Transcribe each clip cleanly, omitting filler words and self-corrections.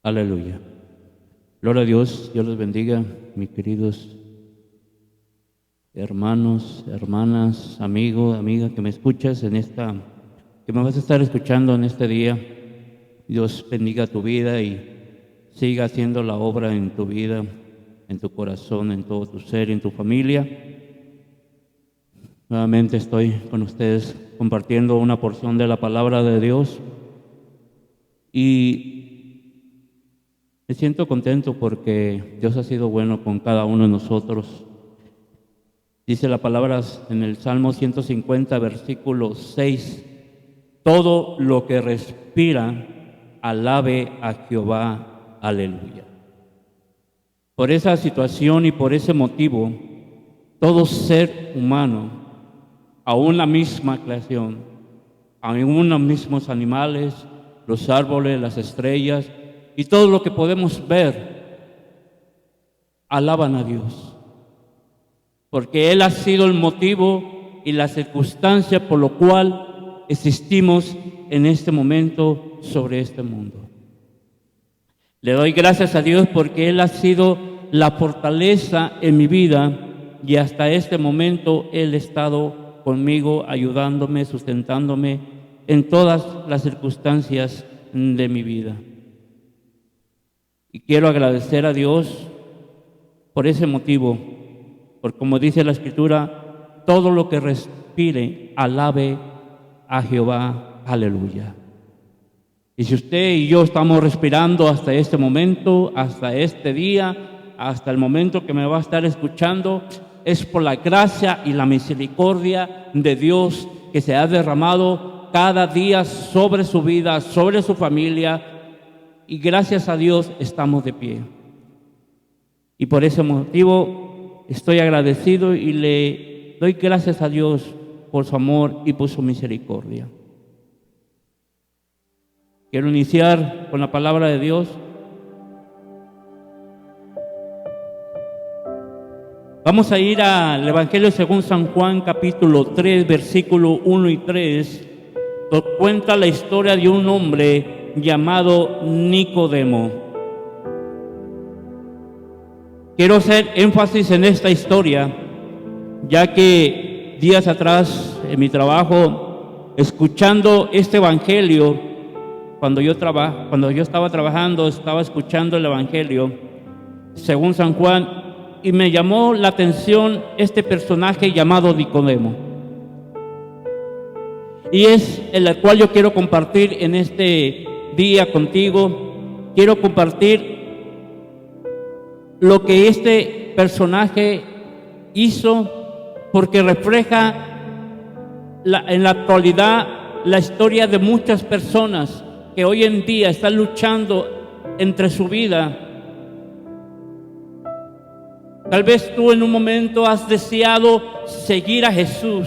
Aleluya. Gloria a Dios. Dios los bendiga, mis queridos hermanos, hermanas, amigo, amiga que me escuchas que me vas a estar escuchando en este día. Dios bendiga tu vida y siga haciendo la obra en tu vida, en tu corazón, en todo tu ser, en tu familia. Nuevamente estoy con ustedes compartiendo una porción de la palabra de Dios y me siento contento porque Dios ha sido bueno con cada uno de nosotros. Dice la palabra en el Salmo 150, versículo 6, todo lo que respira, alabe a Jehová, aleluya. Por esa situación y por ese motivo, todo ser humano, aún la misma creación, aún los mismos animales, los árboles, las estrellas y todo lo que podemos ver, alaban a Dios, porque Él ha sido el motivo y la circunstancia por lo cual existimos en este momento sobre este mundo. Le doy gracias a Dios porque Él ha sido la fortaleza en mi vida y hasta este momento Él ha estado conmigo, ayudándome, sustentándome en todas las circunstancias de mi vida. Y quiero agradecer a Dios por ese motivo, porque como dice la Escritura, todo lo que respire, alabe a Jehová, aleluya. Y si usted y yo estamos respirando hasta este momento, hasta este día, hasta el momento que me va a estar escuchando, es por la gracia y la misericordia de Dios que se ha derramado cada día sobre su vida, sobre su familia, y gracias a Dios estamos de pie. Y por ese motivo estoy agradecido y le doy gracias a Dios por su amor y por su misericordia. Quiero iniciar con la palabra de Dios. Vamos a ir al Evangelio según San Juan, capítulo 3, versículo 1 y 3. Nos cuenta la historia de un hombre llamado Nicodemo. Quiero hacer énfasis en esta historia, ya que días atrás en mi trabajo, escuchando este evangelio, cuando yo estaba trabajando, estaba escuchando el evangelio según San Juan, y me llamó la atención este personaje llamado Nicodemo. Y es el cual yo quiero compartir en este día contigo. Quiero compartir lo que este personaje hizo, porque refleja en la actualidad la historia de muchas personas que hoy en día están luchando entre su vida. Tal vez tú en un momento has deseado seguir a Jesús.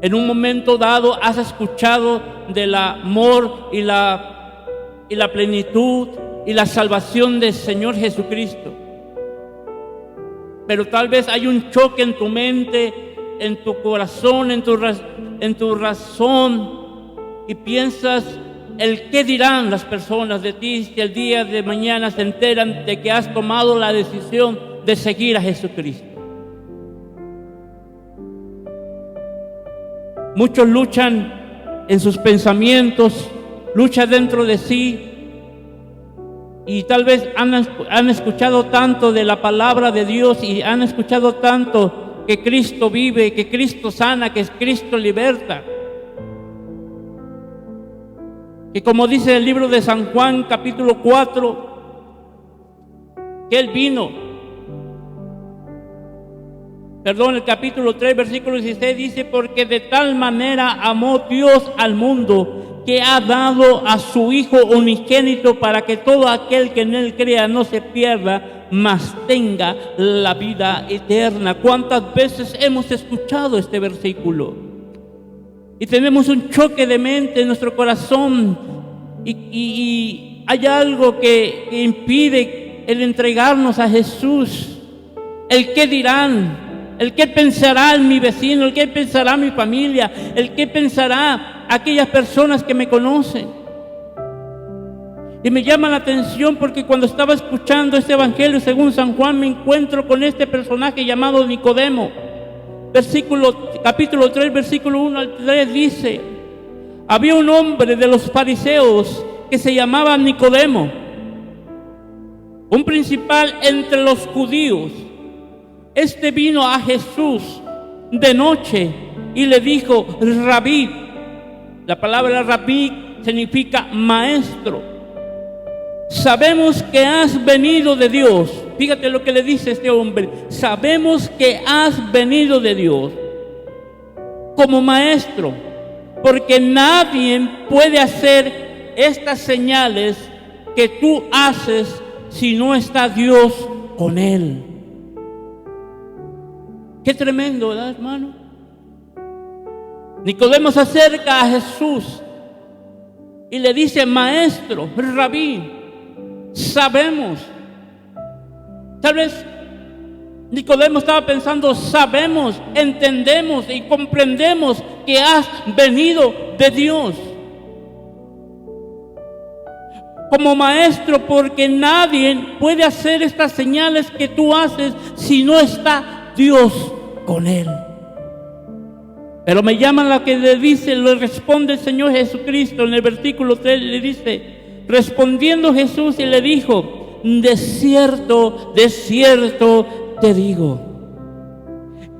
En un momento dado has escuchado del amor y la plenitud y la salvación del Señor Jesucristo. Pero tal vez hay un choque en tu mente, en tu corazón, en tu razón, y piensas el qué dirán las personas de ti si el día de mañana se enteran de que has tomado la decisión de seguir a Jesucristo. Muchos luchan en sus pensamientos, luchan dentro de sí, y tal vez han escuchado tanto de la palabra de Dios y han escuchado tanto que Cristo vive, que Cristo sana, que Cristo liberta, que como dice el libro de San Juan capítulo 4, que Él vino. El capítulo 3, versículo 16 dice, porque de tal manera amó Dios al mundo que ha dado a su Hijo unigénito para que todo aquel que en Él crea no se pierda, mas tenga la vida eterna. ¿Cuántas veces hemos escuchado este versículo? Y tenemos un choque de mente en nuestro corazón y hay algo que impide el entregarnos a Jesús. El qué dirán, el qué pensará mi vecino, el qué pensará mi familia, el qué pensará aquellas personas que me conocen. Y me llama la atención porque cuando estaba escuchando este evangelio según San Juan, me encuentro con este personaje llamado Nicodemo. Capítulo 3, versículo 1 al 3 dice: había un hombre de los fariseos que se llamaba Nicodemo, un principal entre los judíos. Este vino a Jesús de noche y le dijo: Rabí. La palabra rabí significa maestro. Sabemos que has venido de Dios. Fíjate lo que le dice este hombre: sabemos que has venido de Dios como maestro, porque nadie puede hacer estas señales que tú haces si no está Dios con él. Qué tremendo, ¿verdad, hermano? Nicodemo se acerca a Jesús y le dice: maestro, rabí, sabemos. Tal vez Nicodemo estaba pensando: sabemos, entendemos y comprendemos que has venido de Dios como maestro, porque nadie puede hacer estas señales que tú haces si no está Dios con él. Pero me llama lo que le responde el Señor Jesucristo en el versículo 3, le dice: respondiendo Jesús y le dijo: de cierto te digo,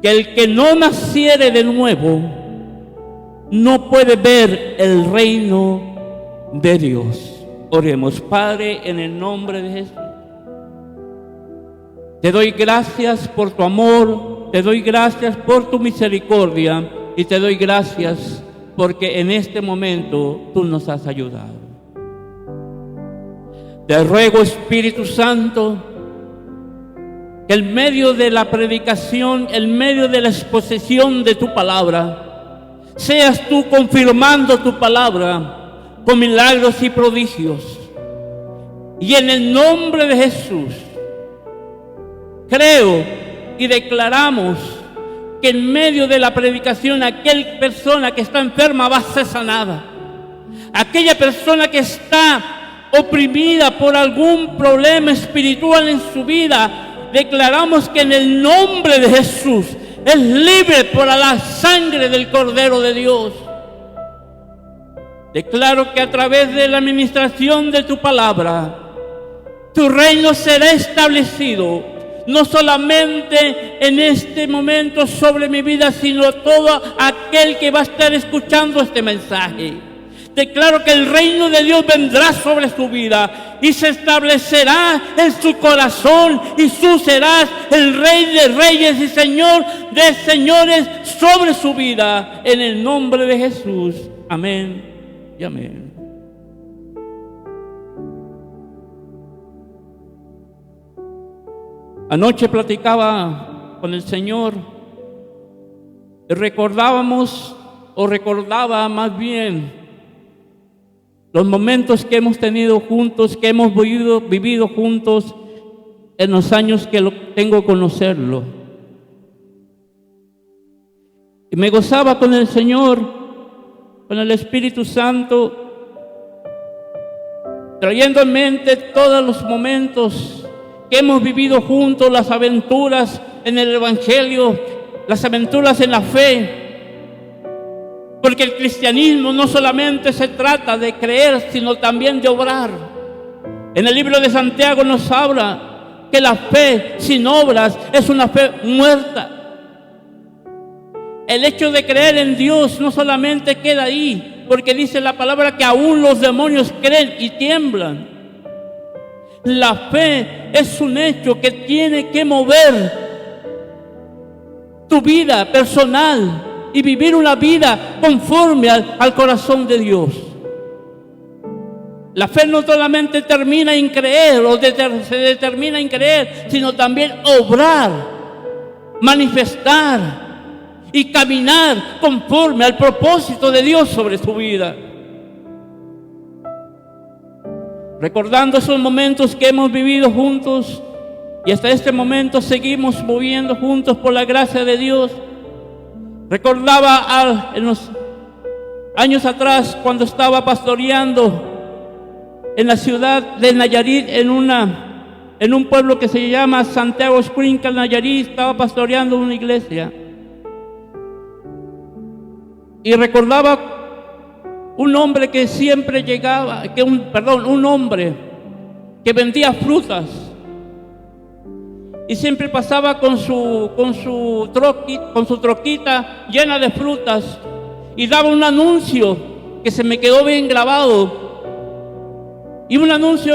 que el que no naciere de nuevo no puede ver el reino de Dios. Oremos. Padre, en el nombre de Jesús, te doy gracias por tu amor, te doy gracias por tu misericordia y te doy gracias porque en este momento tú nos has ayudado. Te ruego, Espíritu Santo, que en medio de la predicación, en medio de la exposición de tu palabra, seas tú confirmando tu palabra con milagros y prodigios. Y en el nombre de Jesús, creo y declaramos que en medio de la predicación, aquella persona que está enferma va a ser sanada. Aquella persona que está oprimida por algún problema espiritual en su vida, declaramos que en el nombre de Jesús es libre por la sangre del Cordero de Dios. Declaro que a través de la administración de tu palabra, tu reino será establecido, no solamente en este momento sobre mi vida, sino todo aquel que va a estar escuchando este mensaje. Declaro que el reino de Dios vendrá sobre su vida y se establecerá en su corazón, y tú serás el Rey de reyes y Señor de señores sobre su vida. En el nombre de Jesús. Amén y amén. Anoche platicaba con el Señor y recordaba más bien los momentos que hemos tenido juntos, que hemos vivido juntos en los años que tengo conocerlo. Y me gozaba con el Señor, con el Espíritu Santo, trayendo en mente todos los momentos que hemos vivido juntos, las aventuras en el Evangelio, las aventuras en la fe. Porque el cristianismo no solamente se trata de creer, sino también de obrar. En el libro de Santiago nos habla que la fe sin obras es una fe muerta. El hecho de creer en Dios no solamente queda ahí, porque dice la palabra que aún los demonios creen y tiemblan. La fe es un hecho que tiene que mover tu vida personal y vivir una vida conforme al corazón de Dios. La fe no solamente termina en creer se determina en creer, sino también obrar, manifestar y caminar conforme al propósito de Dios sobre tu vida. Recordando esos momentos que hemos vivido juntos y hasta este momento seguimos moviendo juntos por la gracia de Dios. Recordaba en los años atrás cuando estaba pastoreando en la ciudad de Nayarit, en un pueblo que se llama Santiago Escuintla, Nayarit. Estaba pastoreando una iglesia y recordaba un hombre que siempre llegaba, un hombre que vendía frutas y siempre pasaba con su troquita llena de frutas y daba un anuncio que se me quedó bien grabado. Y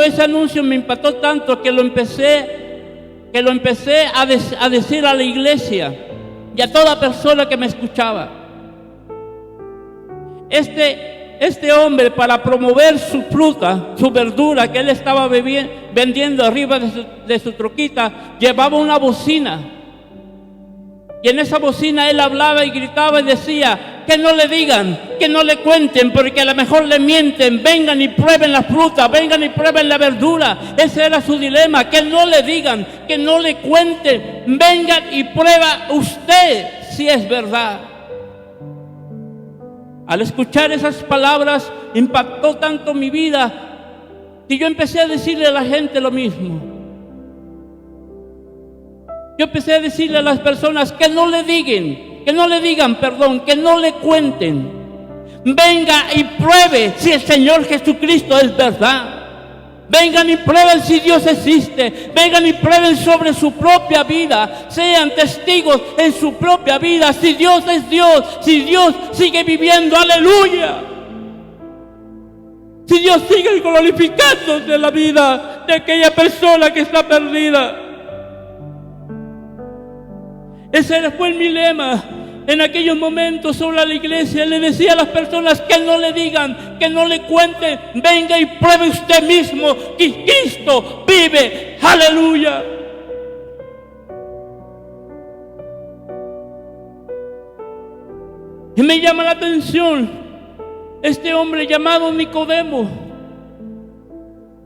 ese anuncio me impactó tanto que lo empecé a decir a la iglesia y a toda persona que me escuchaba. Este hombre, para promover su fruta, su verdura que él estaba vendiendo arriba de su troquita, llevaba una bocina. Y en esa bocina él hablaba y gritaba y decía: que no le digan, que no le cuenten, porque a lo mejor le mienten. Vengan y prueben la fruta, vengan y prueben la verdura. Ese era su dilema: que no le digan, que no le cuenten. Vengan y prueba usted si es verdad. Al escuchar esas palabras impactó tanto mi vida que yo empecé a decirle a la gente lo mismo. Yo empecé a decirle a las personas que no le digan, que no le cuenten. Venga y pruebe si el Señor Jesucristo es verdad. Vengan y prueben si Dios existe. Vengan y prueben sobre su propia vida. Sean testigos en su propia vida. Si Dios es Dios, si Dios sigue viviendo, aleluya. Si Dios sigue glorificándose la vida de aquella persona que está perdida. Ese fue mi lema en aquellos momentos sobre la iglesia. Le decía a las personas que no le digan, que no le cuenten. Venga y pruebe usted mismo que Cristo vive. Aleluya. Y me llama la atención este hombre llamado Nicodemo,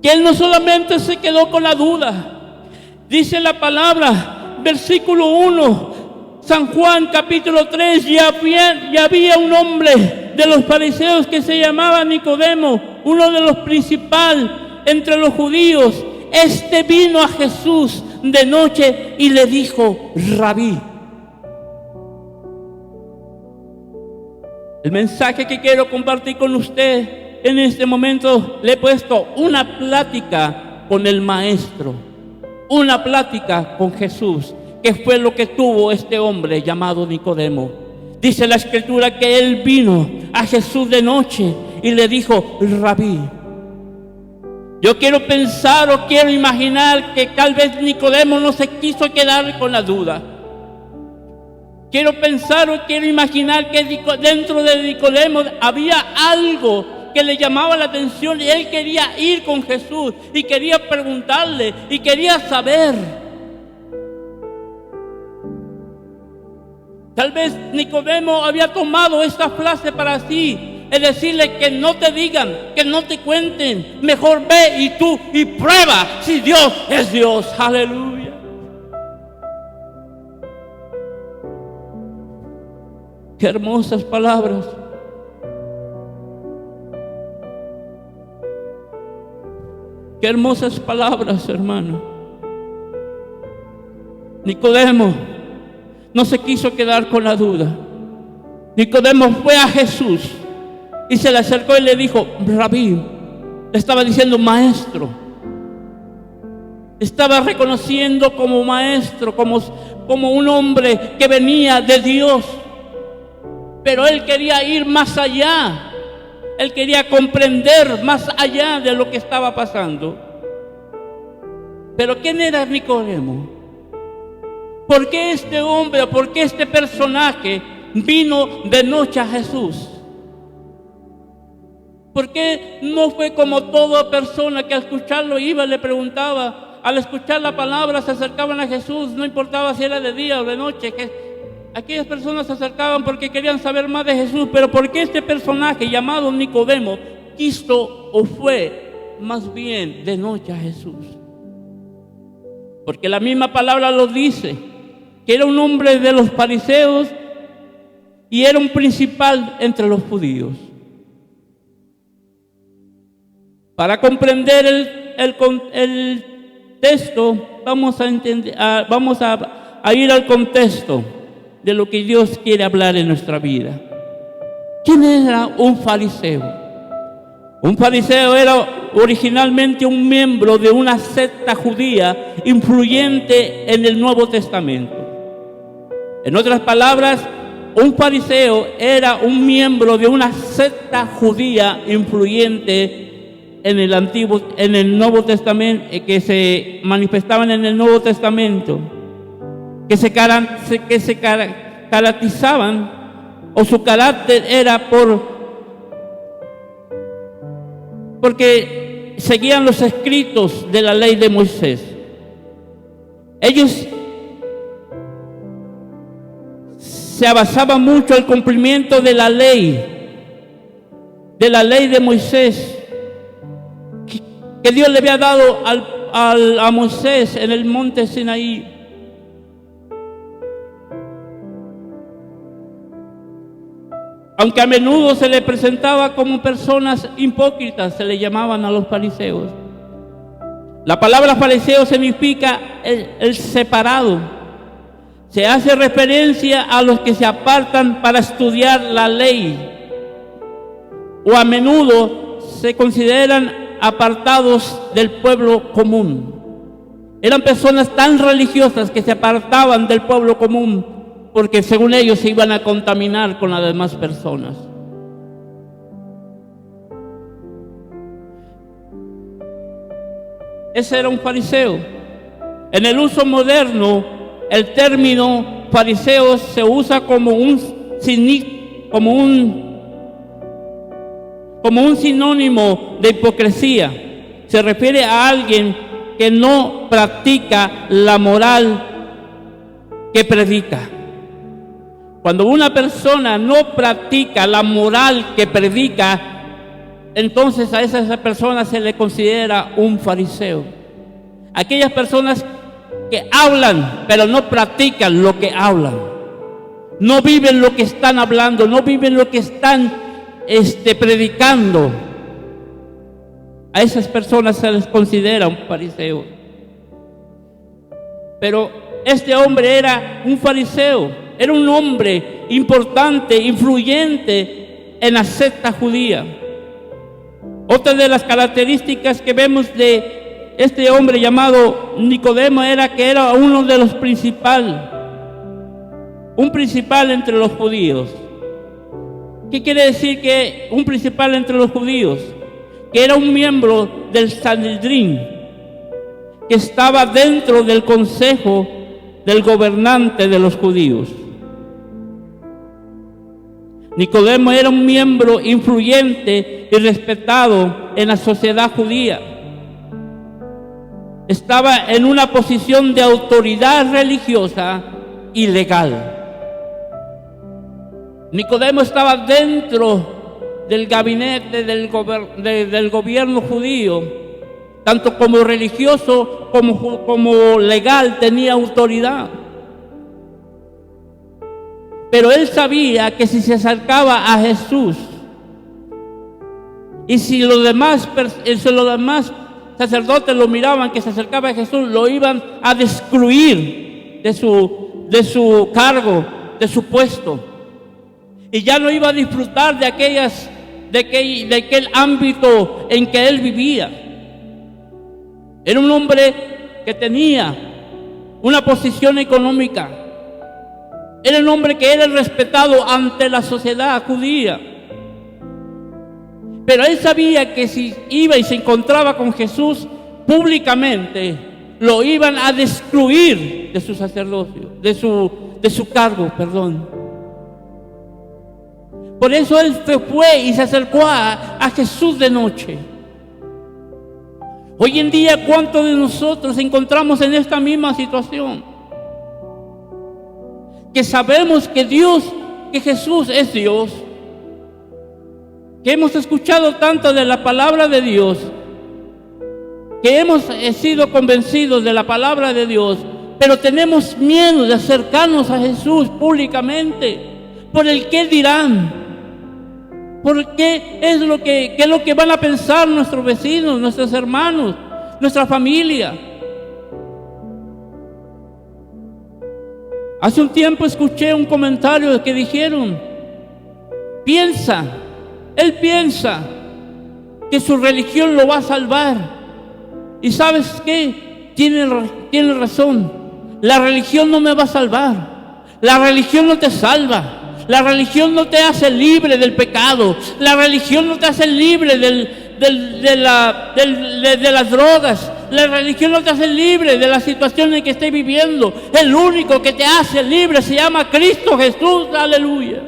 que él no solamente se quedó con la duda. Dice la palabra, versículo 1, San Juan capítulo 3, ya había un hombre de los fariseos que se llamaba Nicodemo, uno de los principales entre los judíos. Este vino a Jesús de noche y le dijo: Rabí. El mensaje que quiero compartir con usted en este momento, le he puesto una plática con el Maestro, una plática con Jesús. ¿Qué fue lo que tuvo este hombre llamado Nicodemo? Dice la Escritura que él vino a Jesús de noche y le dijo: Rabí. Yo quiero pensar o quiero imaginar que tal vez Nicodemo no se quiso quedar con la duda. Quiero pensar o quiero imaginar que dentro de Nicodemo había algo que le llamaba la atención y él quería ir con Jesús y quería preguntarle y quería saber. Tal vez Nicodemo había tomado esta frase para sí, es decirle: que no te digan, que no te cuenten, mejor ve y tú y prueba si Dios es Dios. Aleluya. Qué hermosas palabras. Qué hermosas palabras, hermano. Nicodemo no se quiso quedar con la duda. Nicodemo fue a Jesús y se le acercó y le dijo: Rabí. Le estaba diciendo maestro. Estaba reconociendo como maestro, como un hombre que venía de Dios. Pero él quería ir más allá. Él quería comprender más allá de lo que estaba pasando. Pero ¿quién era Nicodemo? ¿Por qué este hombre, por qué este personaje vino de noche a Jesús? ¿Por qué no fue como toda persona que al escucharlo iba y le preguntaba? Al escuchar la palabra se acercaban a Jesús, no importaba si era de día o de noche. Aquellas personas se acercaban porque querían saber más de Jesús. Pero ¿por qué este personaje llamado Nicodemo quiso o fue más bien de noche a Jesús? Porque la misma palabra lo dice, que era un hombre de los fariseos y era un principal entre los judíos. Para comprender el texto, vamos a ir al contexto de lo que Dios quiere hablar en nuestra vida. ¿Quién era un fariseo? Un fariseo era originalmente un miembro de una secta judía influyente en el Nuevo Testamento. En otras palabras, un fariseo era un miembro de una secta judía influyente en el Nuevo Testamento, que se manifestaban en el Nuevo Testamento, que se caracterizaban, o su carácter era porque seguían los escritos de la ley de Moisés. Ellos se basaban mucho en el cumplimiento de la ley de Moisés, que Dios le había dado a Moisés en el monte Sinaí. Aunque a menudo se le presentaba como personas hipócritas, se le llamaban a los fariseos. La palabra fariseo significa el separado. Se hace referencia a los que se apartan para estudiar la ley, o a menudo se consideran apartados del pueblo común. Eran personas tan religiosas que se apartaban del pueblo común, porque según ellos se iban a contaminar con las demás personas. Ese era un fariseo. En el uso moderno, el término fariseo se usa como un sinónimo de hipocresía. Se refiere a alguien que no practica la moral que predica. Cuando una persona no practica la moral que predica, entonces a esa persona se le considera un fariseo. Aquellas personas que hablan, pero no practican lo que hablan. No viven lo que están hablando, no viven lo que están predicando. A esas personas se les considera un fariseo. Pero este hombre era un fariseo. Era un hombre importante, influyente en la secta judía. Otra de las características que vemos de este hombre llamado Nicodemo era que era uno de los un principal entre los judíos. ¿Qué quiere decir que un principal entre los judíos? Que era un miembro del Sanedrín, que estaba dentro del consejo del gobernante de los judíos. Nicodemo era un miembro influyente y respetado en la sociedad judía. Estaba en una posición de autoridad religiosa y legal. Nicodemo estaba dentro del gabinete del gobierno judío, tanto como religioso como legal, tenía autoridad. Pero él sabía que si se acercaba a Jesús y si los demás sacerdotes lo miraban que se acercaba a Jesús, lo iban a excluir de su cargo, de su puesto, y ya no iba a disfrutar de aquel ámbito en que él vivía. Era un hombre que tenía una posición económica. Era un hombre que era respetado ante la sociedad judía. Pero él sabía que si iba y se encontraba con Jesús públicamente, lo iban a excluir de su sacerdocio, de su cargo, perdón. Por eso él fue y se acercó a Jesús de noche. Hoy en día, ¿cuántos de nosotros encontramos en esta misma situación? Que sabemos que Jesús es Dios, que hemos escuchado tanto de la palabra de Dios, que hemos sido convencidos de la palabra de Dios, pero tenemos miedo de acercarnos a Jesús públicamente por el qué dirán. ¿Por qué qué es lo que van a pensar nuestros vecinos, nuestros hermanos, nuestra familia? Hace un tiempo escuché un comentario que dijeron, él piensa que su religión lo va a salvar. ¿Y sabes qué? Tiene razón. La religión no me va a salvar. La religión no te salva. La religión no te hace libre del pecado. La religión no te hace libre de las drogas. La religión no te hace libre de la situación en que estés viviendo. El único que te hace libre se llama Cristo Jesús. Aleluya.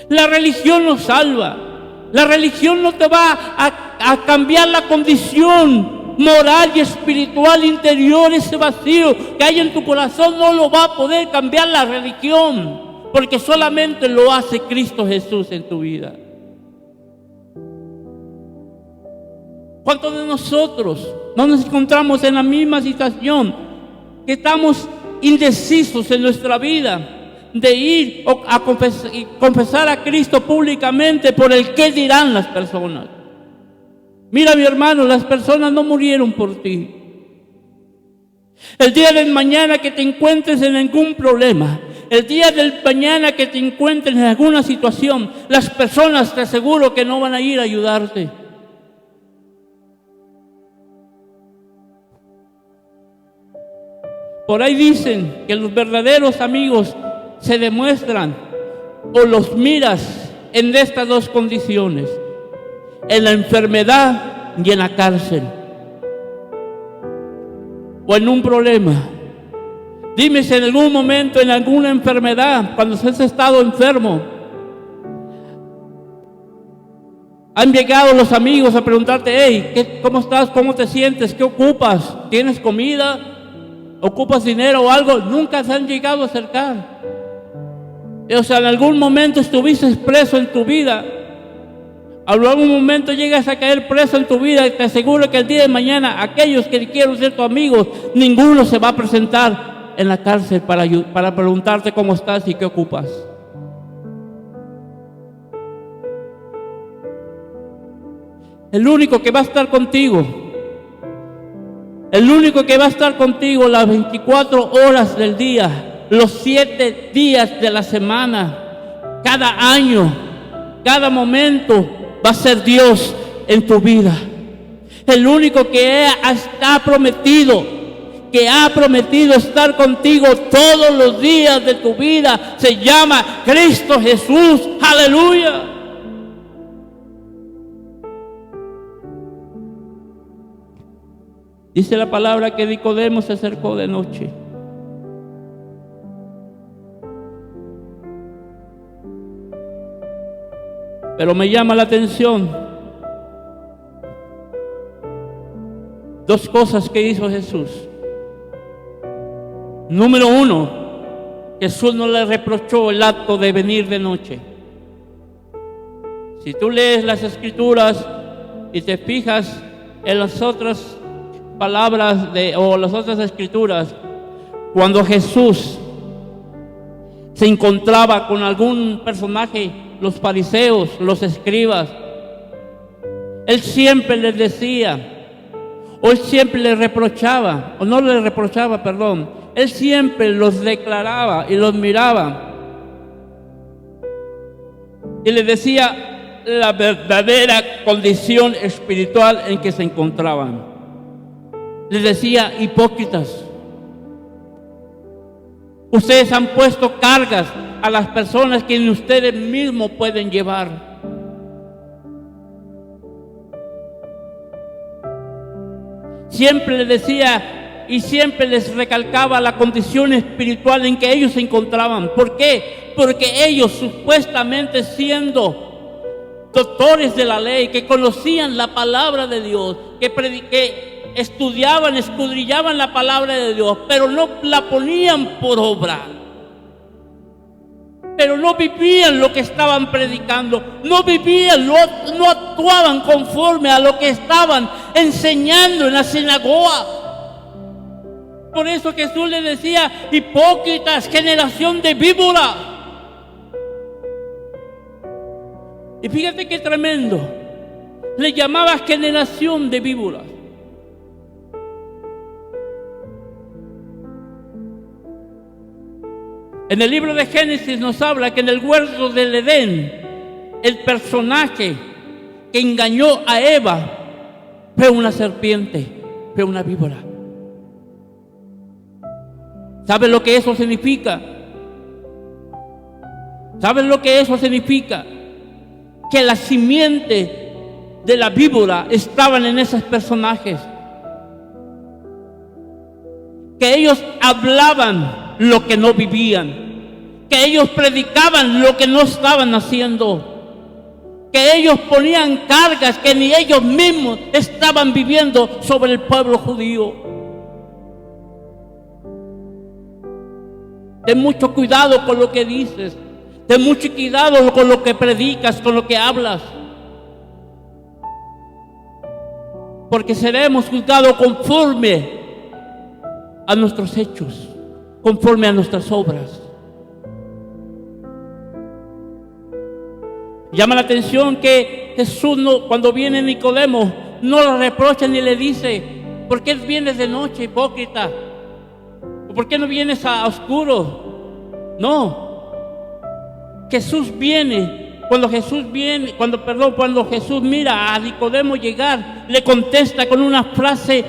La religión no salva. La religión no te va a cambiar la condición moral y espiritual interior. Ese vacío que hay en tu corazón no lo va a poder cambiar la religión, porque solamente lo hace Cristo Jesús en tu vida. ¿Cuántos de nosotros no nos encontramos en la misma situación, que estamos indecisos en nuestra vida de ir a confesar a Cristo públicamente por el qué dirán las personas? Mira, mi hermano, las personas no murieron por ti. El día de mañana que te encuentres en algún problema, el día del mañana que te encuentres en alguna situación, las personas te aseguro que no van a ir a ayudarte. Por ahí dicen que los verdaderos amigos se demuestran o los miras en estas dos condiciones: en la enfermedad y en la cárcel, o en un problema. Dime si en algún momento, en alguna enfermedad, cuando has estado enfermo, han llegado los amigos a preguntarte: hey, ¿cómo estás? ¿Cómo te sientes? ¿Qué ocupas? ¿Tienes comida? ¿Ocupas dinero o algo? Nunca se han llegado a acercar. O sea, en algún momento estuviste preso en tu vida. A algún momento llegas a caer preso en tu vida, y te aseguro que el día de mañana aquellos que quieren ser tus amigos, ninguno se va a presentar en la cárcel para preguntarte cómo estás y qué ocupas. El único que va a estar contigo, las 24 horas del día, los 7 días de la semana, cada año, cada momento, va a ser Dios en tu vida. El único que ha prometido estar contigo todos los días de tu vida se llama Cristo Jesús. Aleluya. Dice la palabra que Nicodemo se acercó de noche. Pero me llama la atención dos cosas que hizo Jesús. Número uno, Jesús no le reprochó el acto de venir de noche. Si tú lees las Escrituras y te fijas en las otras palabras o las otras Escrituras, cuando Jesús se encontraba con algún personaje, los fariseos, los escribas, Él siempre les decía, o Él siempre les reprochaba, o no les reprochaba, perdón, Él siempre los declaraba y los miraba y les decía la verdadera condición espiritual en que se encontraban. Les decía: hipócritas, ustedes han puesto cargas a las personas que ni ustedes mismos pueden llevar. Siempre les decía y siempre les recalcaba la condición espiritual en que ellos se encontraban. ¿Por qué? Porque ellos, supuestamente siendo doctores de la ley, que conocían la palabra de Dios, que estudiaban, escudriñaban la palabra de Dios, pero no la ponían por obra. Pero no vivían lo que estaban predicando, no vivían, no actuaban conforme a lo que estaban enseñando en la sinagoga. Por eso Jesús les decía: hipócritas, generación de víboras. Y fíjate qué tremendo. Le llamaba generación de víboras. En el libro de Génesis nos habla que en el huerto del Edén, el personaje que engañó a Eva fue una serpiente, fue una víbora. ¿Sabes lo que eso significa? ¿Sabes lo que eso significa? Que la simiente de la víbora estaban en esos personajes. Que ellos hablaban lo que no vivían. Que ellos predicaban lo que no estaban haciendo. Que ellos ponían cargas que ni ellos mismos estaban viviendo sobre el pueblo judío. Ten mucho cuidado con lo que dices. Ten mucho cuidado con lo que predicas, con lo que hablas. Porque seremos juzgados conforme a nuestros hechos, conforme a nuestras obras. Llama la atención que Jesús, cuando viene Nicodemo, no lo reprocha ni le dice: ¿por qué vienes de noche, hipócrita? ¿Por qué no vienes a oscuro? No. Jesús viene, cuando Jesús mira a Nicodemo llegar, le contesta con una frase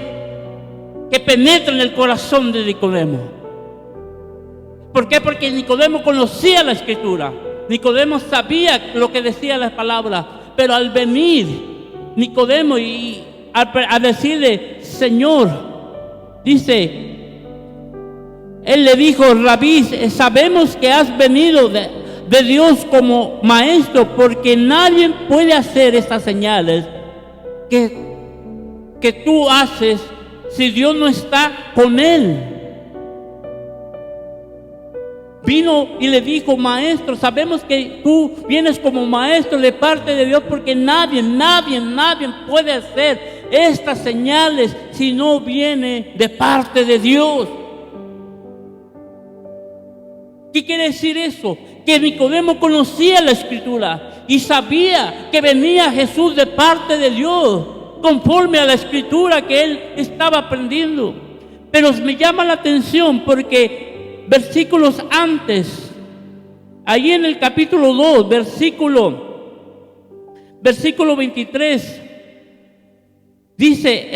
que penetra en el corazón de Nicodemo. ¿Por qué? Porque Nicodemo conocía la Escritura. Nicodemo sabía lo que decía la palabra, pero al venir Nicodemo y a decirle: Señor, dice, él le dijo: Rabí, sabemos que has venido de Dios como maestro, porque nadie puede hacer estas señales que tú haces si Dios no está con él. Vino y le dijo: Maestro, sabemos que tú vienes como maestro de parte de Dios, porque nadie puede hacer estas señales si no viene de parte de Dios. ¿Qué quiere decir eso? Que Nicodemo conocía la Escritura y sabía que venía Jesús de parte de Dios, conforme a la Escritura que él estaba aprendiendo. Pero me llama la atención porque versículos antes, allí en el capítulo 2, versículo 23, dice,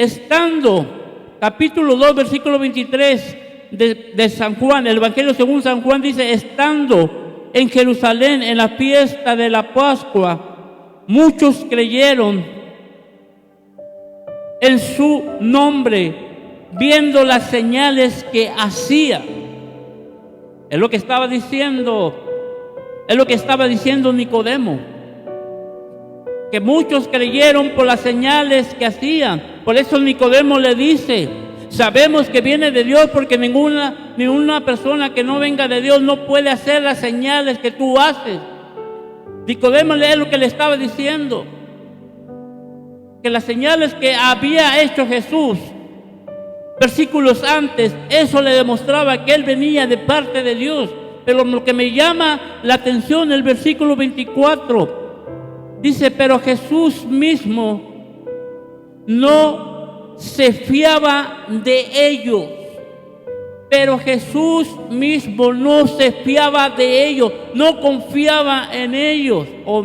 capítulo 2, versículo 23 de San Juan, el Evangelio según San Juan, dice: estando en Jerusalén en la fiesta de la Pascua, muchos creyeron en su nombre, viendo las señales que hacía. Es lo que estaba diciendo Nicodemo, que muchos creyeron por las señales que hacían. Por eso Nicodemo le dice: sabemos que viene de Dios, porque ninguna persona que no venga de Dios no puede hacer las señales que tú haces. Nicodemo es lo que le estaba diciendo, que las señales que había hecho Jesús versículos antes, eso le demostraba que él venía de parte de Dios. Pero lo que me llama la atención, el versículo 24, dice: pero Jesús mismo no se fiaba de ellos. Pero Jesús mismo no se fiaba de ellos, no confiaba en ellos. O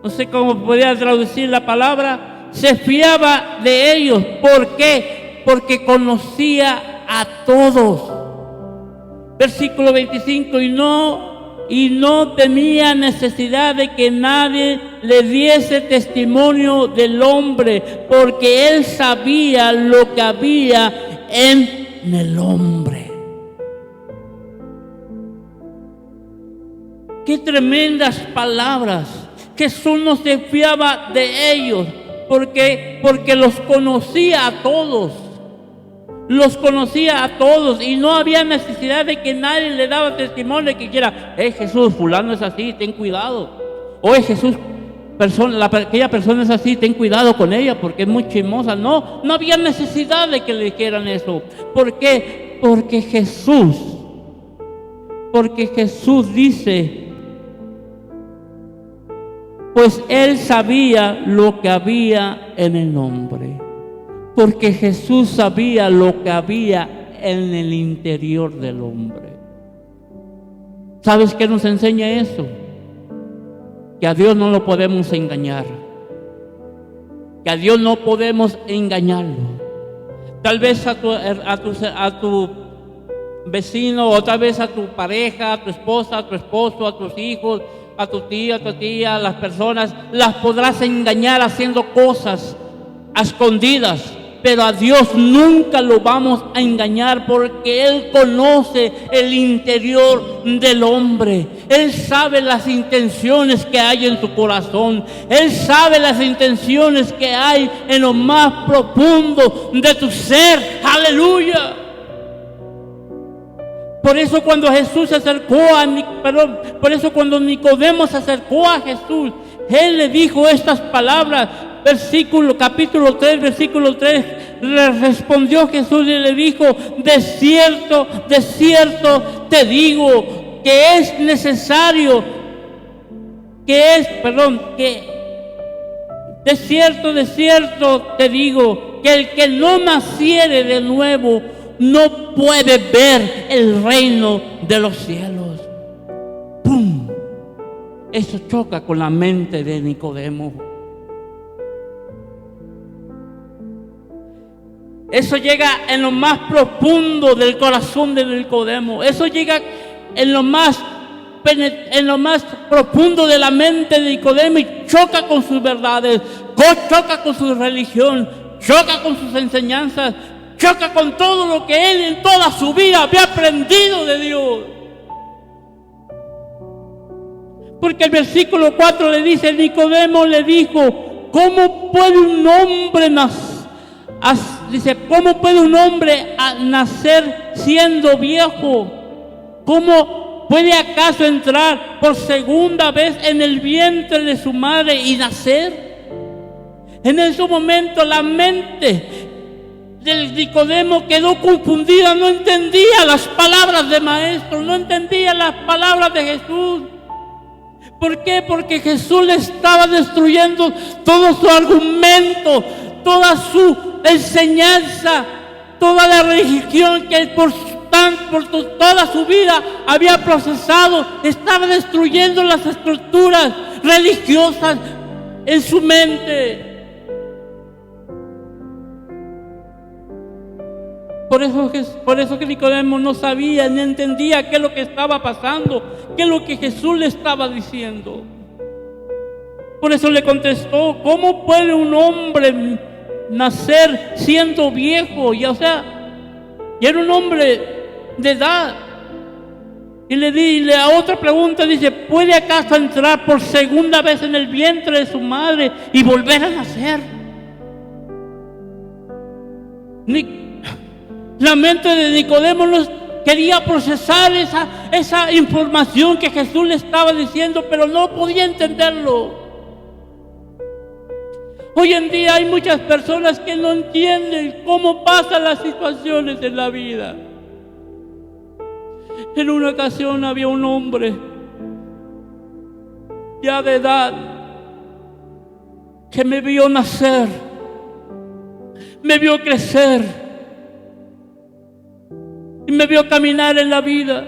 no sé cómo podría traducir la palabra. Se fiaba de ellos. ¿Por qué? Porque conocía a todos. Versículo 25, y no tenía necesidad de que nadie le diese testimonio del hombre, porque él sabía lo que había en el hombre. Qué tremendas palabras. Jesús no se fiaba de ellos, porque los conocía a todos. Los conocía a todos y no había necesidad de que nadie le daba testimonio de que dijera: Jesús, fulano es así, ten cuidado. Oye, Jesús, aquella persona es así, ten cuidado con ella porque es muy chismosa. No había necesidad de que le dijeran eso. ¿Por qué? Porque Jesús dice pues él sabía lo que había en el hombre, porque Jesús sabía lo que había en el interior del hombre. ¿Sabes qué nos enseña eso? Que a Dios no lo podemos engañar, que a Dios no podemos engañarlo. Tal vez a tu vecino, o tal vez a tu pareja, a tu esposa, a tu esposo, a tus hijos, a tu tío, a tu tía, a las personas, las podrás engañar haciendo cosas a escondidas, pero a Dios nunca lo vamos a engañar, porque Él conoce el interior del hombre. Él sabe las intenciones que hay en tu corazón. Él sabe las intenciones que hay en lo más profundo de tu ser. ¡Aleluya! Por eso cuando Jesús se acercó por eso cuando Nicodemo se acercó a Jesús, Él le dijo estas palabras. Capítulo 3, versículo 3, le respondió Jesús y le dijo: de cierto te digo que es necesario, de cierto te digo que el que no naciere de nuevo no puede ver el reino de los cielos. ¡Pum! Eso choca con la mente de Nicodemo. Eso llega en lo más profundo del corazón de Nicodemo. Eso llega en lo más profundo de la mente de Nicodemo y choca con sus verdades, choca con su religión, choca con sus enseñanzas, choca con todo lo que él en toda su vida había aprendido de Dios. Porque el versículo 4 le dice: Nicodemo le dijo: ¿cómo puede un hombre nacer? ¿Cómo puede un hombre nacer siendo viejo? ¿Cómo puede acaso entrar por segunda vez en el vientre de su madre y nacer? En ese momento la mente del Nicodemo quedó confundida, no entendía las palabras del maestro, no entendía las palabras de Jesús. ¿Por qué? Porque Jesús le estaba destruyendo todo su argumento, toda su enseñanza, toda la religión que por toda su vida había procesado. Estaba destruyendo las estructuras religiosas en su mente. Por eso que Nicodemo no sabía ni entendía qué es lo que estaba pasando, qué es lo que Jesús le estaba diciendo. Por eso le contestó: ¿cómo puede un hombre nacer siendo viejo? Y era un hombre de edad. Y la otra pregunta dice: ¿puede acaso entrar por segunda vez en el vientre de su madre y volver a nacer? La mente de Nicodemo no quería procesar esa información que Jesús le estaba diciendo, pero no podía entenderlo. Hoy en día hay muchas personas que no entienden cómo pasan las situaciones en la vida. En una ocasión había un hombre ya de edad que me vio nacer, me vio crecer y me vio caminar en la vida.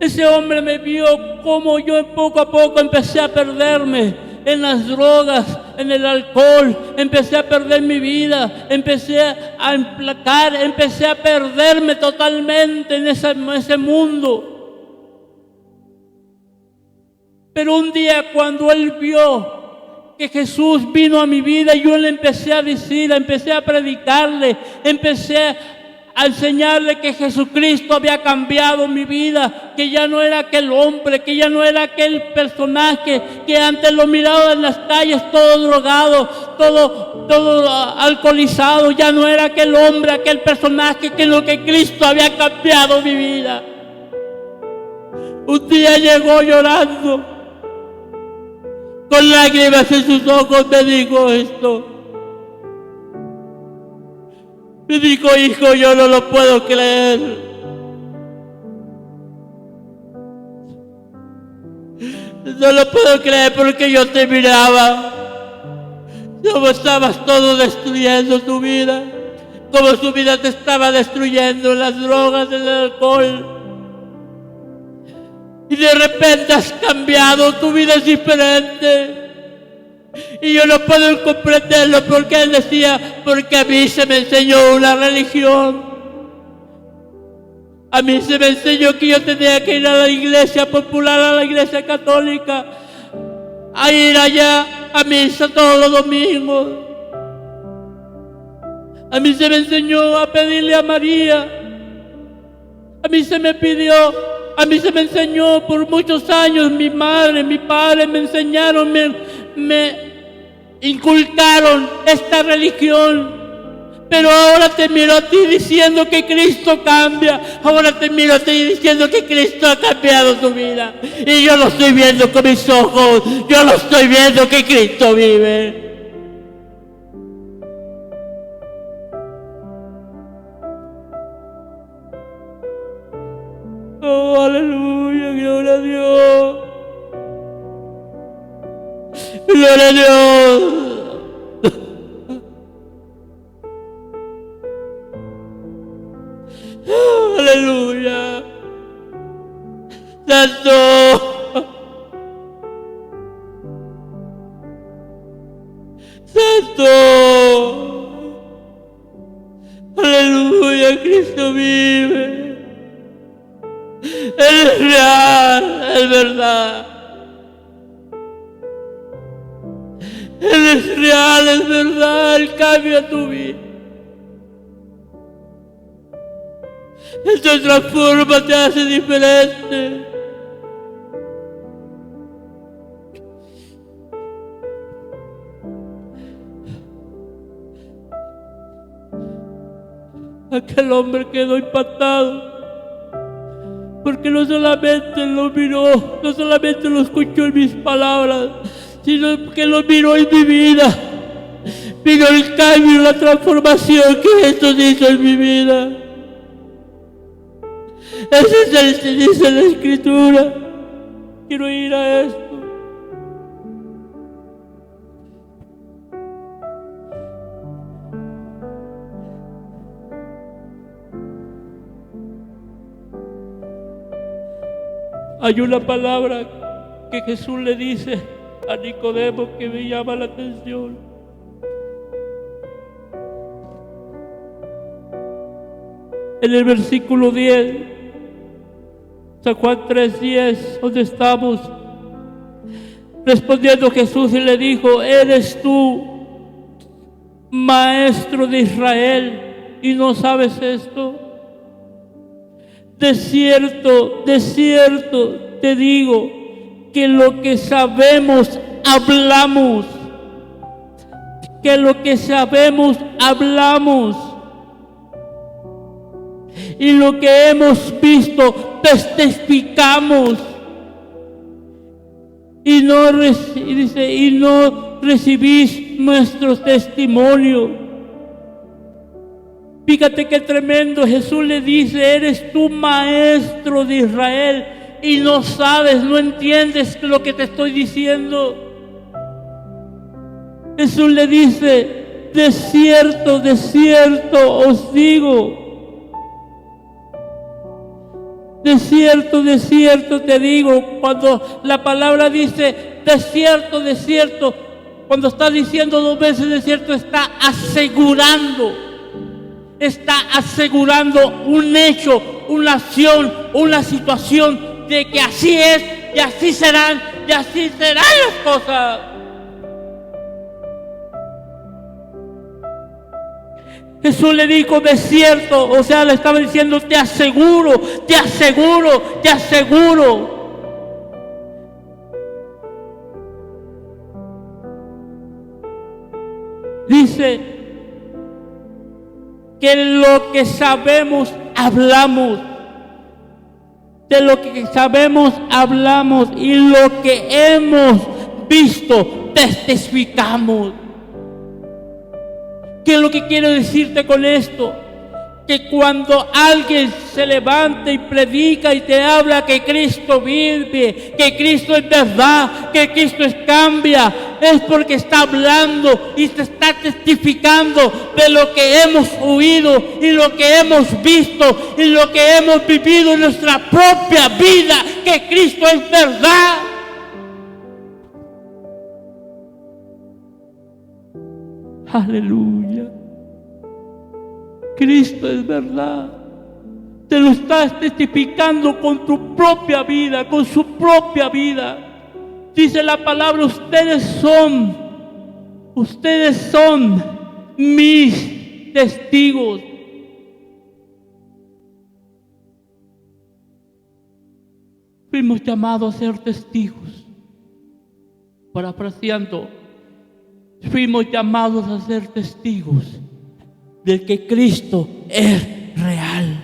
Ese hombre me vio como yo poco a poco empecé a perderme en las drogas, en el alcohol, empecé a perder mi vida, empecé a emplacar, empecé a perderme totalmente en ese mundo. Pero un día cuando él vio que Jesús vino a mi vida, yo le empecé a decir, empecé a predicarle, empecé a enseñarle que Jesucristo había cambiado mi vida, que ya no era aquel hombre, que ya no era aquel personaje que antes lo miraba en las calles todo drogado, todo alcoholizado. Ya no era aquel hombre, aquel personaje, que lo que Cristo había cambiado mi vida. Un día llegó llorando, con lágrimas en sus ojos, me dijo esto. Me dijo: hijo, yo no lo puedo creer. No lo puedo creer porque yo te miraba. Como estabas todo destruyendo tu vida. Como tu vida te estaba destruyendo, las drogas, el alcohol. Y de repente has cambiado, tu vida es diferente. Y yo no puedo comprenderlo porque él decía, porque a mí se me enseñó una religión. A mí se me enseñó que yo tenía que ir a la iglesia popular, a la iglesia católica, a ir allá a misa todos los domingos. A mí se me enseñó a pedirle a María. A mí se me enseñó por muchos años, mi madre, mi padre me enseñaron, me inculcaron esta religión. Pero ahora te miro a ti diciendo que Cristo cambia. Ahora te miro a ti diciendo que Cristo ha cambiado tu vida. Y yo lo estoy viendo con mis ojos. Yo lo estoy viendo que Cristo vive. Oh, aleluya, gloria a Dios. Gloria a Dios. Aleluya. Santo. Santo. Aleluya, Cristo vive. Él es real, es verdad. Él es real, es verdad. Él cambia tu vida. Él te transforma, te hace diferente. Aquel hombre quedó impactado. Porque no solamente lo miró, no solamente lo escuchó en mis palabras, sino que lo miró en mi vida. Vino el cambio, la transformación que Jesús hizo en mi vida. Ese es el que dice la Escritura. Quiero ir a esto. Hay una palabra que Jesús le dice a Nicodemo que me llama la atención. En el versículo 10, San Juan 3:10, donde estamos, respondiendo Jesús y le dijo: ¿eres tú, maestro de Israel, y no sabes esto? De cierto te digo que lo que sabemos hablamos, y lo que hemos visto testificamos, y no recibís nuestro testimonio. Fíjate qué tremendo. Jesús le dice: eres tú, maestro de Israel, y no sabes, no entiendes lo que te estoy diciendo. Jesús le dice: de cierto os digo, de cierto te digo. Cuando la palabra dice de cierto, cuando está diciendo dos veces de cierto, está asegurando un hecho, una acción, una situación de que así es y así serán las cosas. Jesús le dijo de cierto, o sea, le estaba diciendo: te aseguro. Dice que lo que sabemos hablamos, de lo que sabemos hablamos, y lo que hemos visto testificamos. ¿Qué es lo que quiero decirte con esto? que cuando alguien se levanta y predica y te habla que Cristo vive, que Cristo es verdad, que Cristo es cambia, es porque está hablando y se está testificando de lo que hemos oído y lo que hemos visto y lo que hemos vivido en nuestra propia vida, que Cristo es verdad. Aleluya. Cristo es verdad. Te lo estás testificando con tu propia vida, con su propia vida. Dice la palabra, ustedes son mis testigos. Fuimos llamados a ser testigos. Parafraseando, fuimos llamados a ser testigos del que Cristo es real.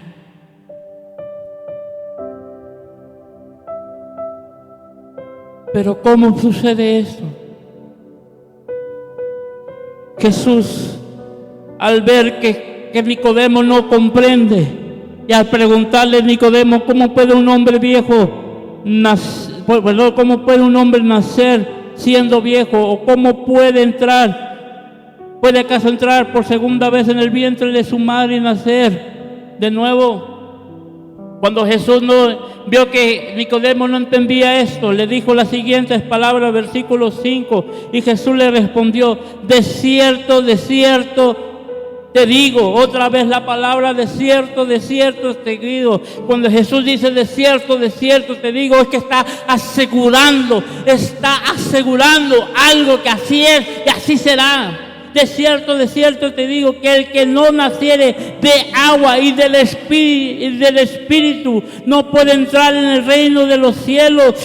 Pero ¿cómo sucede esto? Jesús, al ver que Nicodemo no comprende, y al preguntarle a Nicodemo, ¿cómo puede un hombre viejo nacer? ¿Cómo puede un hombre nacer siendo viejo? ¿O cómo puede entrar? ¿Puede acaso entrar por segunda vez en el vientre de su madre y nacer de nuevo? Cuando Jesús vio que Nicodemo no entendía esto, le dijo las siguientes palabras, versículo 5, y Jesús le respondió, de cierto te digo, otra vez la palabra de cierto te digo. Cuando Jesús dice de cierto te digo, es que está asegurando algo que así es y así será. De cierto te digo que el que no naciere de agua y del Espíritu no puede entrar en el reino de los cielos.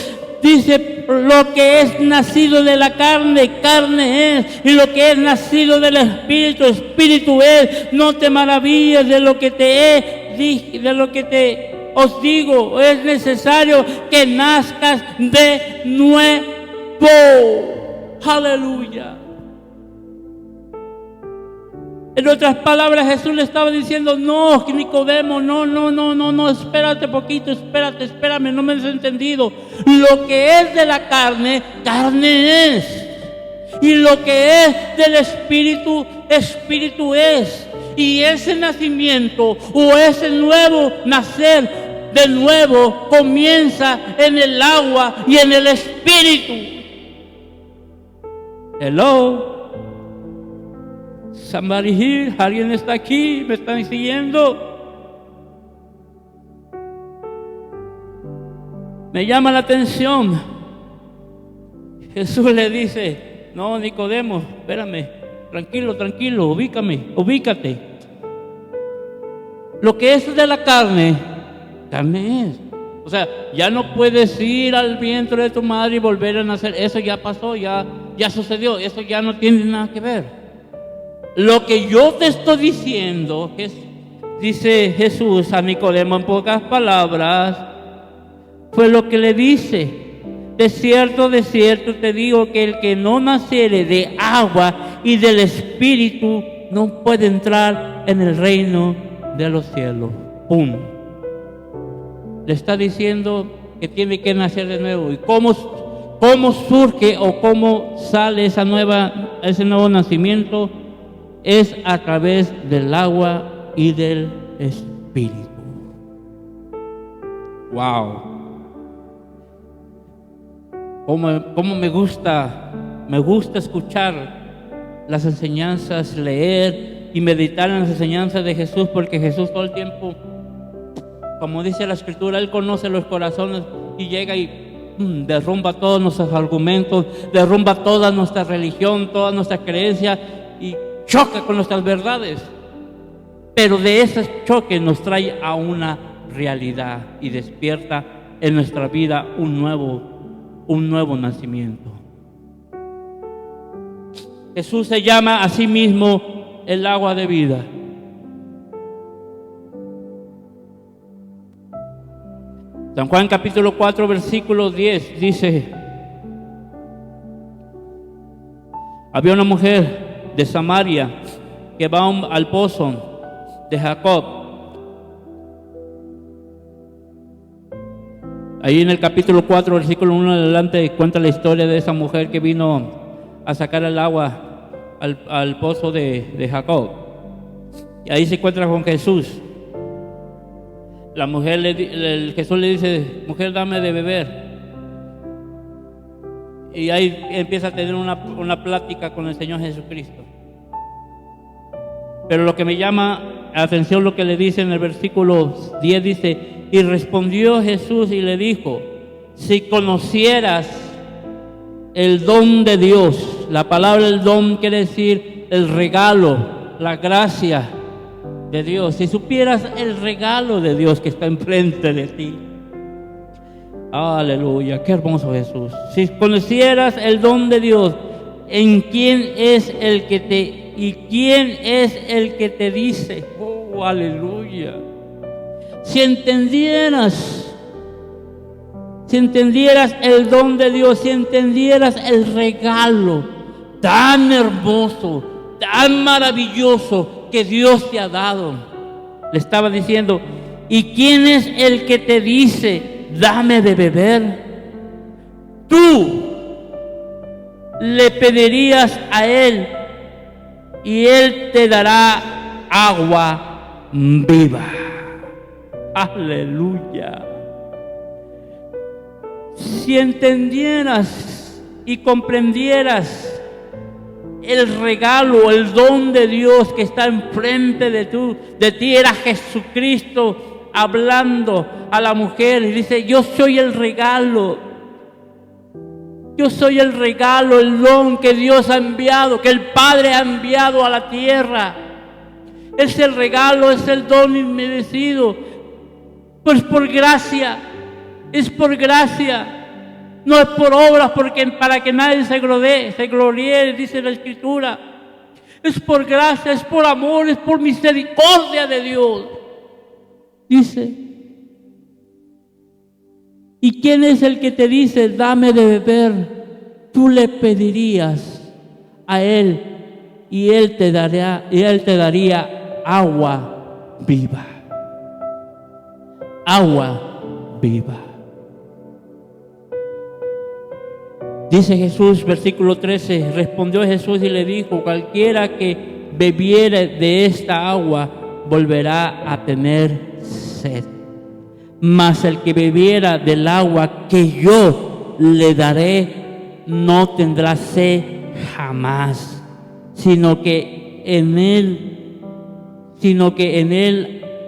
Dice, lo que es nacido de la carne, carne es, y lo que es nacido del Espíritu, Espíritu es. No te maravilles de lo que os digo, es necesario que nazcas de nuevo. Aleluya. En otras palabras, Jesús le estaba diciendo, no, Nicodemo, no, espérate poquito, espérame, no me has entendido. Lo que es de la carne, carne es. Y lo que es del Espíritu, Espíritu es. Y ese nacimiento o ese nuevo nacer de nuevo comienza en el agua y en el Espíritu. Hello. Somebody here, alguien está aquí, me están siguiendo. Me llama la atención. Jesús le dice, no, Nicodemo, espérame, tranquilo, ubícate. Lo que es de la carne, carne es. O sea, ya no puedes ir al vientre de tu madre y volver a nacer. Eso ya pasó, ya sucedió, eso ya no tiene nada que ver. Lo que yo te estoy diciendo, dice Jesús a Nicodemo en pocas palabras, fue lo que le dice. De cierto te digo que el que no naciere de agua y del Espíritu no puede entrar en el reino de los cielos. ¡Pum! Le está diciendo que tiene que nacer de nuevo. ¿Y cómo surge o cómo sale ese nuevo nacimiento? Es a través del agua y del Espíritu. ¡Wow! Cómo me gusta escuchar las enseñanzas, leer y meditar en las enseñanzas de Jesús, porque Jesús todo el tiempo, como dice la Escritura, Él conoce los corazones y llega y derrumba todos nuestros argumentos, derrumba toda nuestra religión, toda nuestra creencia y choca con nuestras verdades, pero de ese choque nos trae a una realidad y despierta en nuestra vida un nuevo nacimiento. Jesús se llama a sí mismo el agua de vida. San Juan capítulo 4 versículo 10 dice, había una mujer de Samaria que va al pozo de Jacob Ahí en el capítulo 4, versículo 1 en adelante, cuenta la historia de esa mujer que vino a sacar el agua al pozo de Jacob. Y ahí se encuentra con Jesús. La mujer, Jesús le dice: mujer, dame de beber. Y ahí empieza a tener una plática con el Señor Jesucristo. Pero lo que me llama la atención, lo que le dice en el versículo 10, dice: y respondió Jesús y le dijo: si conocieras el don de Dios. La palabra el don quiere decir el regalo, la gracia de Dios. Si supieras el regalo de Dios que está enfrente de ti. Aleluya, qué hermoso Jesús. Si conocieras el don de Dios, ¿en quién es el que quién es el que te dice? Oh, aleluya. Si entendieras el don de Dios, si entendieras el regalo tan hermoso, tan maravilloso que Dios te ha dado. Le estaba diciendo: ¿y quién es el que te dice, dame de beber? Tú le pedirías a Él y Él te dará agua viva. Aleluya. Si entendieras y comprendieras el regalo, el don de Dios que está enfrente de ti, era Jesucristo hablando a la mujer y dice: yo soy el regalo. Yo soy el regalo, el don que Dios ha enviado, que el Padre ha enviado a la tierra. Es el regalo, es el don inmerecido. Pues por gracia, es por gracia, no es por obras, porque para que nadie se gloríe, dice la Escritura. Es por gracia, es por amor, es por misericordia de Dios. Dice: ¿y quién es el que te dice, dame de beber? Tú le pedirías a Él y Él te daría agua viva. Agua viva. Dice Jesús, versículo 13, respondió Jesús y le dijo: cualquiera que bebiere de esta agua volverá a tener sed. Mas el que bebiera del agua que yo le daré no tendrá sed jamás, sino que en él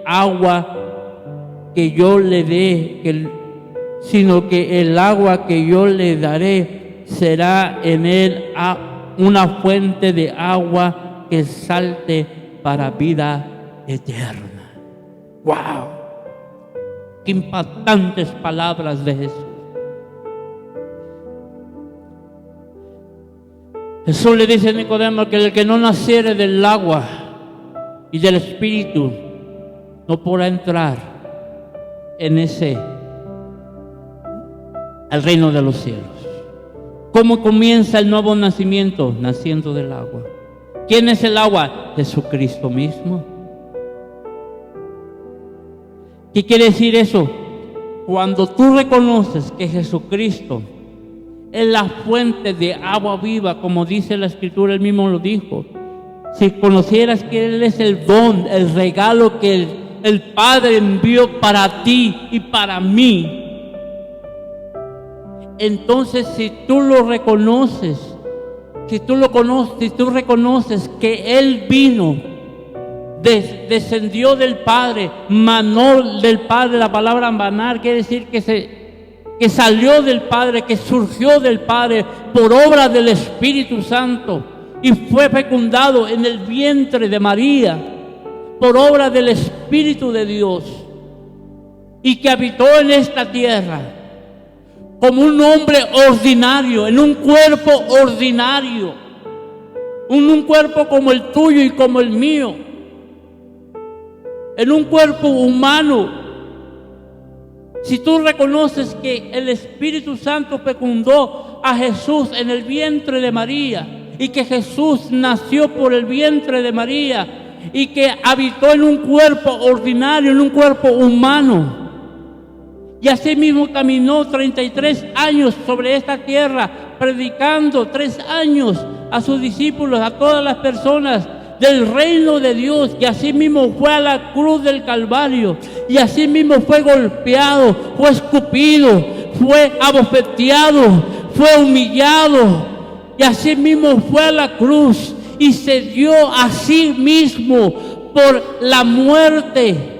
agua que yo le dé, sino que el agua que yo le daré será en él una fuente de agua que salte para vida eterna. ¡Wow! Qué impactantes palabras de Jesús. Jesús le dice a Nicodemo que el que no naciere del agua y del Espíritu no podrá entrar al reino de los cielos. ¿Cómo comienza el nuevo nacimiento? Naciendo del agua. ¿Quién es el agua? Jesucristo mismo. ¿Qué quiere decir eso? Cuando tú reconoces que Jesucristo es la fuente de agua viva, como dice la Escritura, Él mismo lo dijo. Si conocieras que Él es el don, el regalo que el Padre envió para ti y para mí, entonces si tú lo reconoces, si tú reconoces que Él vino, descendió del Padre, manó del Padre, la palabra manar quiere decir que salió del Padre, que surgió del Padre por obra del Espíritu Santo y fue fecundado en el vientre de María por obra del Espíritu de Dios, y que habitó en esta tierra como un hombre ordinario, en un cuerpo ordinario, un cuerpo como el tuyo y como el mío, en un cuerpo humano. Si tú reconoces que el Espíritu Santo fecundó a Jesús en el vientre de María, y que Jesús nació por el vientre de María, y que habitó en un cuerpo ordinario, en un cuerpo humano, Y así mismo caminó 33 años sobre esta tierra, predicando 3 años a sus discípulos, a todas las personas del reino de Dios. Y así mismo fue a la cruz del Calvario. Y así mismo fue golpeado, fue escupido, fue abofeteado, fue humillado. Y así mismo fue a la cruz y se dio a sí mismo por la muerte,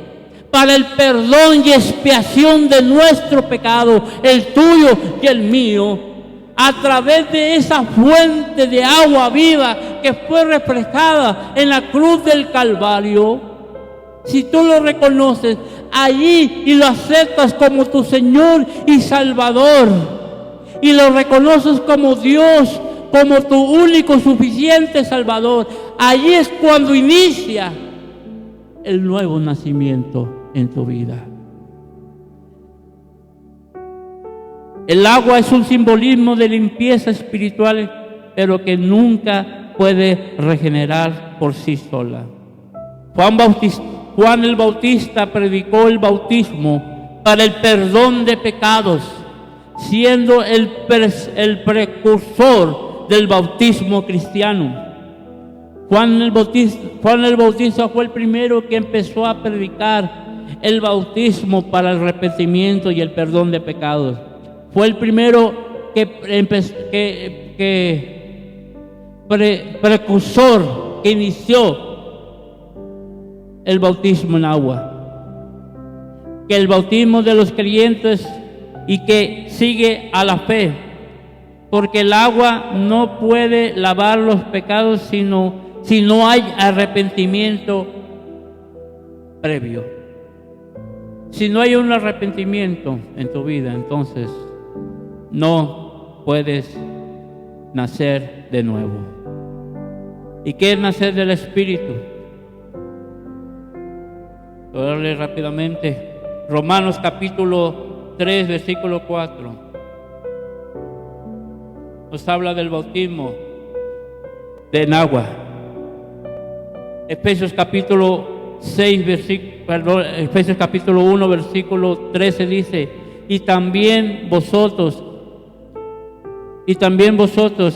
para el perdón y expiación de nuestro pecado, el tuyo y el mío, a través de esa fuente de agua viva que fue reflejada en la cruz del Calvario. Si tú lo reconoces allí y lo aceptas como tu Señor y Salvador, y lo reconoces como Dios, como tu único suficiente Salvador, allí es cuando inicia el nuevo nacimiento en tu vida. El agua es un simbolismo de limpieza espiritual, pero que nunca puede regenerar por sí sola. Juan el Bautista predicó el bautismo para el perdón de pecados, siendo el precursor del bautismo cristiano. Juan el Bautista fue el primero que empezó a predicar el bautismo para el arrepentimiento y el perdón de pecados. Fue el primero precursor que inició el bautismo en agua. Que el bautismo de los creyentes y que sigue a la fe, porque el agua no puede lavar los pecados si no hay arrepentimiento previo. Si no hay un arrepentimiento en tu vida, entonces no puedes nacer de nuevo. ¿Y qué es nacer del Espíritu? Voy a leer rápidamente Romanos capítulo 3, versículo 4. Nos habla del bautismo en agua. Efesios capítulo 1, versículo 13 dice: y también vosotros,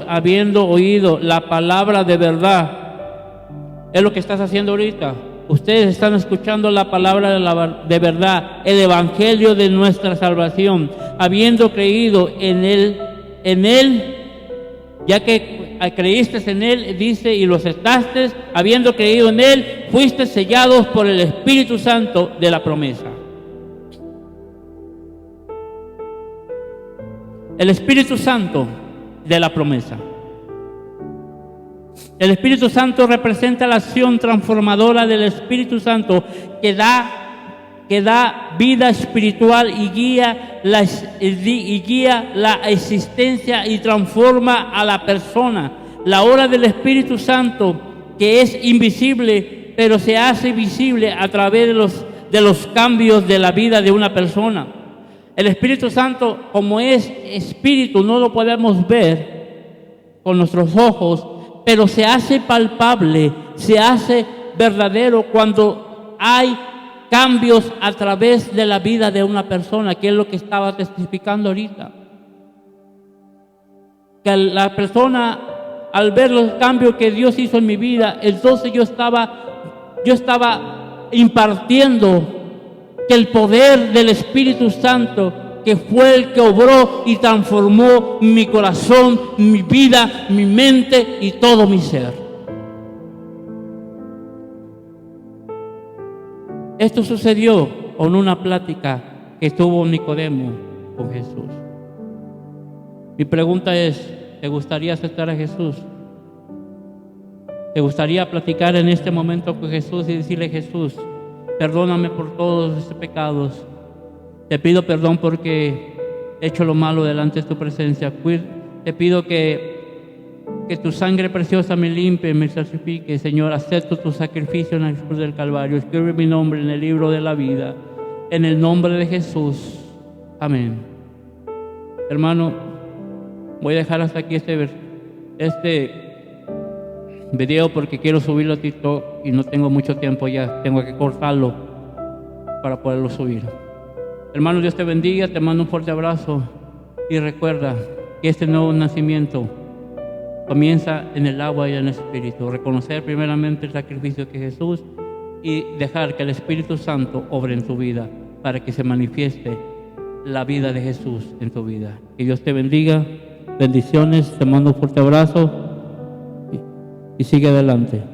habiendo oído la palabra de verdad. Es lo que estás haciendo ahorita. Ustedes están escuchando la palabra de verdad, el evangelio de nuestra salvación, habiendo creído en él, ya que creíste en él, dice, y lo aceptaste, habiendo creído en él, fuiste sellados por el Espíritu Santo de la promesa. El Espíritu Santo de la promesa. El Espíritu Santo representa la acción transformadora del Espíritu Santo que da vida espiritual y guía la existencia y transforma a la persona. La obra del Espíritu Santo, que es invisible, pero se hace visible a través de los cambios de la vida de una persona. El Espíritu Santo, como es espíritu, no lo podemos ver con nuestros ojos, pero se hace palpable, se hace verdadero cuando hay cambios a través de la vida de una persona, que es lo que estaba testificando ahorita. Que la persona, al ver los cambios que Dios hizo en mi vida, entonces yo estaba impartiendo que el poder del Espíritu Santo, que fue el que obró y transformó mi corazón, mi vida, mi mente y todo mi ser. Esto sucedió con una plática que tuvo Nicodemo con Jesús. Mi pregunta es: ¿te gustaría aceptar a Jesús? ¿Te gustaría platicar en este momento con Jesús y decirle: Jesús, perdóname por todos estos pecados? Te pido perdón porque he hecho lo malo delante de tu presencia. Te pido que tu sangre preciosa me limpie, me santifique. Señor, acepto tu sacrificio en la cruz del Calvario. Escribe mi nombre en el libro de la vida. En el nombre de Jesús. Amén. Hermano, voy a dejar hasta aquí este video porque quiero subirlo a TikTok y no tengo mucho tiempo ya. Tengo que cortarlo para poderlo subir. Hermano, Dios te bendiga, te mando un fuerte abrazo y recuerda que este nuevo nacimiento comienza en el agua y en el Espíritu. Reconocer primeramente el sacrificio de Jesús y dejar que el Espíritu Santo obre en tu vida para que se manifieste la vida de Jesús en tu vida. Que Dios te bendiga, bendiciones, te mando un fuerte abrazo y sigue adelante.